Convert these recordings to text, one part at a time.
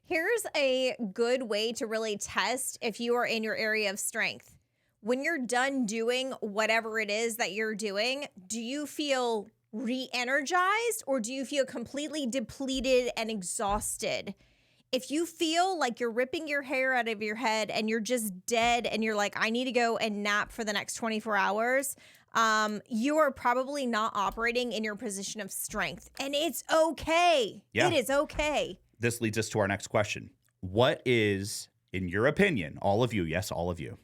Here's a good way to really test if you are in your area of strength. When you're done doing whatever it is that you're doing, do you feel re-energized or do you feel completely depleted and exhausted? If you feel like you're ripping your hair out of your head and you're just dead and you're like, I need to go and nap for the next 24 hours, you are probably not operating in your position of strength. And it's okay. Yeah. It is okay. This leads us to our next question. What is, in your opinion, all of you, yes, all of you,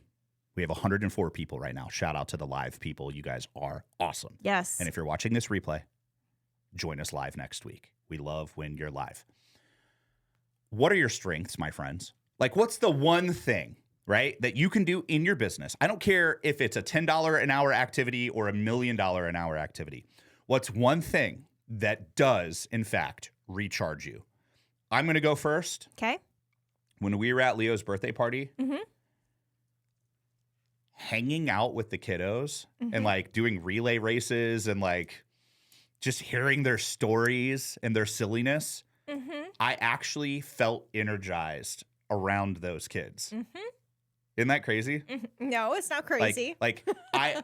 we have 104 people right now. Shout out to the live people. You guys are awesome. Yes. And if you're watching this replay, join us live next week. We love when you're live. What are your strengths, my friends? Like, what's the one thing, right, that you can do in your business? I don't care if it's a $10 an hour activity or $1 million an hour activity. What's one thing that does, in fact, recharge you? I'm going to go first. Okay. When we were at Leo's birthday party, hanging out with the kiddos and like doing relay races and like just hearing their stories and their silliness, I actually felt energized around those kids. Isn't that crazy? No, it's not crazy. Like I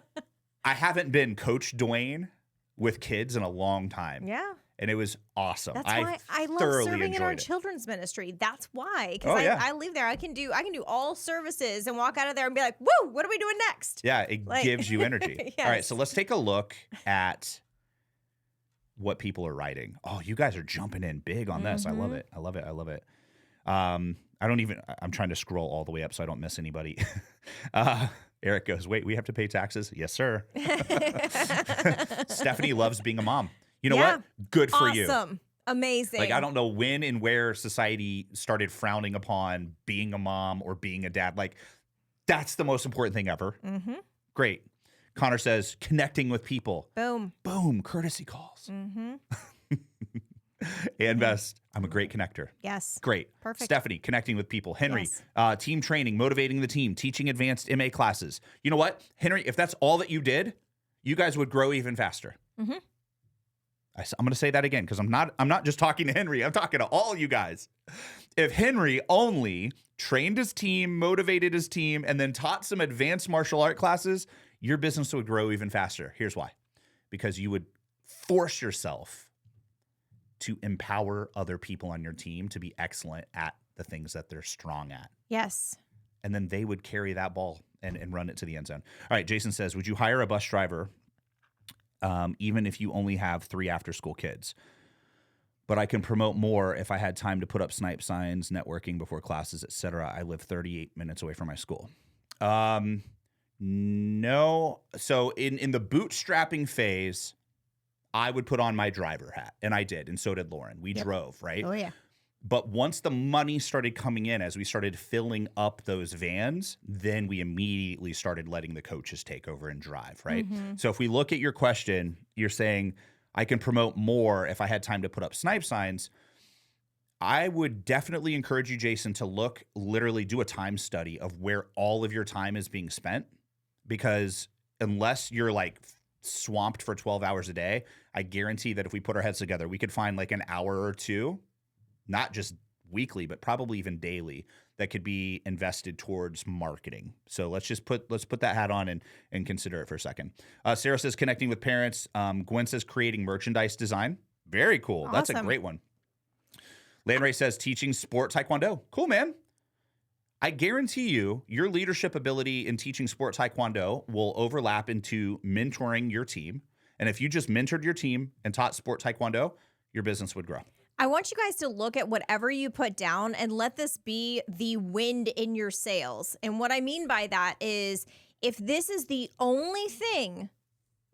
haven't been Coach Dwayne with kids in a long time. Yeah. And it was awesome. That's why I love serving in our children's ministry. That's why. Because I leave there. I can do all services and walk out of there and be like, woo, what are we doing next? Yeah, it gives you energy. Yes. All right, so let's take a look at what people are writing. Oh, you guys are jumping in big on this. I love it. I love it. I love it. I'm trying to scroll all the way up so I don't miss anybody. Eric goes, wait, we have to pay taxes? Yes, sir. Stephanie loves being a mom. You know what? Good for you. Awesome. Amazing. Like, I don't know when and where society started frowning upon being a mom or being a dad. Like, that's the most important thing ever. Great. Connor says, connecting with people. Boom. Boom. Courtesy calls. And Best, I'm a great connector. Yes. Great. Perfect. Stephanie, connecting with people. Henry, team training, motivating the team, teaching advanced MA classes. You know what? Henry, if that's all that you did, you guys would grow even faster. I'm going to say that again because I'm not just talking to Henry. I'm talking to all you guys. If Henry only trained his team, motivated his team, and then taught some advanced martial art classes, your business would grow even faster. Here's why. Because you would force yourself to empower other people on your team to be excellent at the things that they're strong at. Yes. And then they would carry that ball and run it to the end zone. All right, Jason says, would you hire a bus driver even if you only have 3 after-school kids? But I can promote more if I had time to put up snipe signs, networking before classes, etc. I live 38 minutes away from my school. No. So in the bootstrapping phase, I would put on my driver hat, and I did, and so did Lauren. We drove, right? Oh, yeah. But once the money started coming in, as we started filling up those vans, then we immediately started letting the coaches take over and drive, right? So if we look at your question, you're saying, I can promote more if I had time to put up snipe signs. I would definitely encourage you, Jason, to literally do a time study of where all of your time is being spent. Because unless you're like swamped for 12 hours a day, I guarantee that if we put our heads together, we could find like an hour or two, not just weekly, but probably even daily, that could be invested towards marketing. So let's put that hat on and consider it for a second. Sarah says connecting with parents. Gwen says creating merchandise design. Very cool. Awesome. That's a great one. Landray says teaching sport taekwondo. Cool, man. I guarantee you, your leadership ability in teaching sport taekwondo will overlap into mentoring your team. And if you just mentored your team and taught sport taekwondo, your business would grow. I want you guys to look at whatever you put down and let this be the wind in your sails. And what I mean by that is if this is the only thing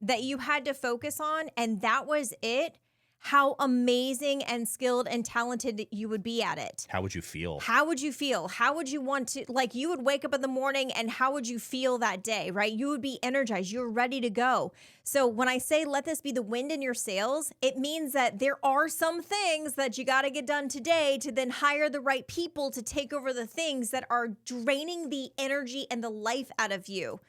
that you had to focus on and that was it, how amazing and skilled and talented you would be at it. How would you feel? How would you feel? How would you want to, like, you would wake up in the morning and how would you feel that day, right? You would be energized. You're ready to go. So when I say let this be the wind in your sails, it means that there are some things that you got to get done today to then hire the right people to take over the things that are draining the energy and the life out of you.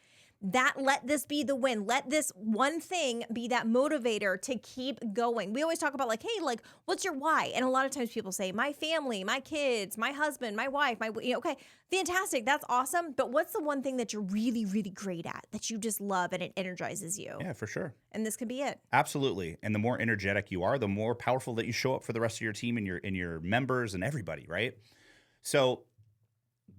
let this be the win. Let this one thing be that motivator to keep going. We always talk about like, hey, like, what's your why? And a lot of times people say, my family, my kids, my husband, my wife, okay, fantastic. That's awesome. But what's the one thing that you're really, really great at that you just love and it energizes you? Yeah, for sure. And this could be it. Absolutely. And the more energetic you are, the more powerful that you show up for the rest of your team and your members and everybody, right? So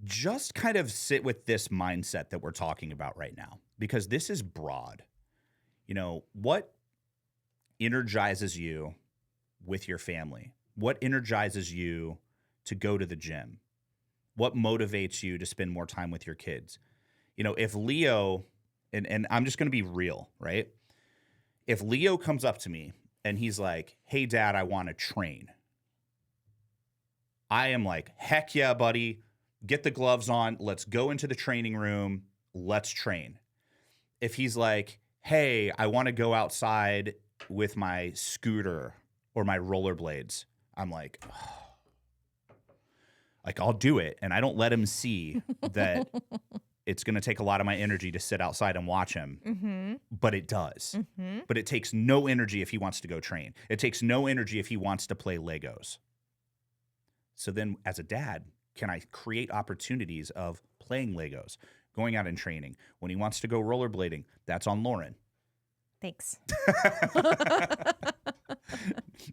just kind of sit with this mindset that we're talking about right now, because this is broad. You know, what energizes you with your family? What energizes you to go to the gym? What motivates you to spend more time with your kids? You know, if Leo, and I'm just going to be real, right? If Leo comes up to me and he's like, hey, Dad, I want to train. I am like, heck yeah, buddy. Get the gloves on. Let's go into the training room. Let's train. If he's like, hey, I want to go outside with my scooter or my rollerblades, I'm like, oh. Like, I'll do it. And I don't let him see that it's going to take a lot of my energy to sit outside and watch him. But it does. But it takes no energy if he wants to go train. It takes no energy if he wants to play Legos. So then as a dad, can I create opportunities of playing Legos, going out and training? When he wants to go rollerblading, that's on Lauren. Thanks.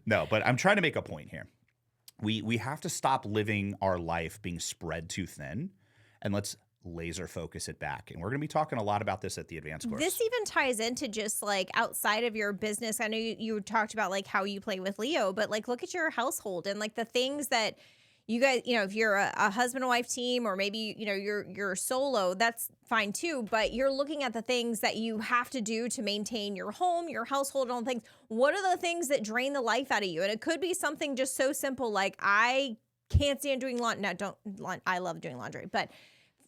No, but I'm trying to make a point here. We have to stop living our life being spread too thin, and let's laser focus it back. And we're going to be talking a lot about this at the advanced course. This even ties into just like outside of your business. I know you talked about like how you play with Leo, but like look at your household and like the things that you guys, you know, if you're a husband and wife team, or maybe, you know, you're solo, that's fine too. But you're looking at the things that you have to do to maintain your home, your household, and all the things. What are the things that drain the life out of you? And it could be something just so simple like I can't stand doing laundry. No, I love doing laundry. But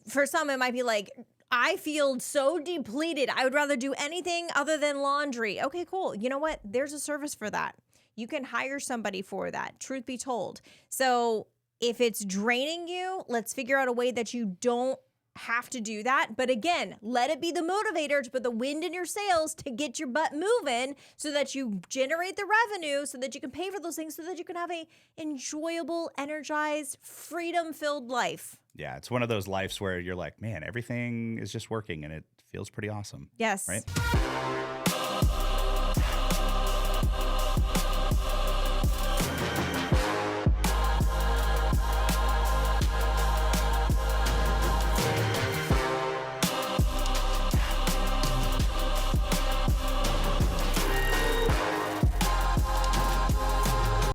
for some, it might be like, I feel so depleted. I would rather do anything other than laundry. Okay, cool. You know what? There's a service for that. You can hire somebody for that, truth be told. So if it's draining you, let's figure out a way that you don't have to do that. But again, let it be the motivator to put the wind in your sails to get your butt moving so that you generate the revenue so that you can pay for those things so that you can have a enjoyable, energized, freedom-filled life. Yeah, it's one of those lives where you're like, man, everything is just working and it feels pretty awesome. Yes. Right?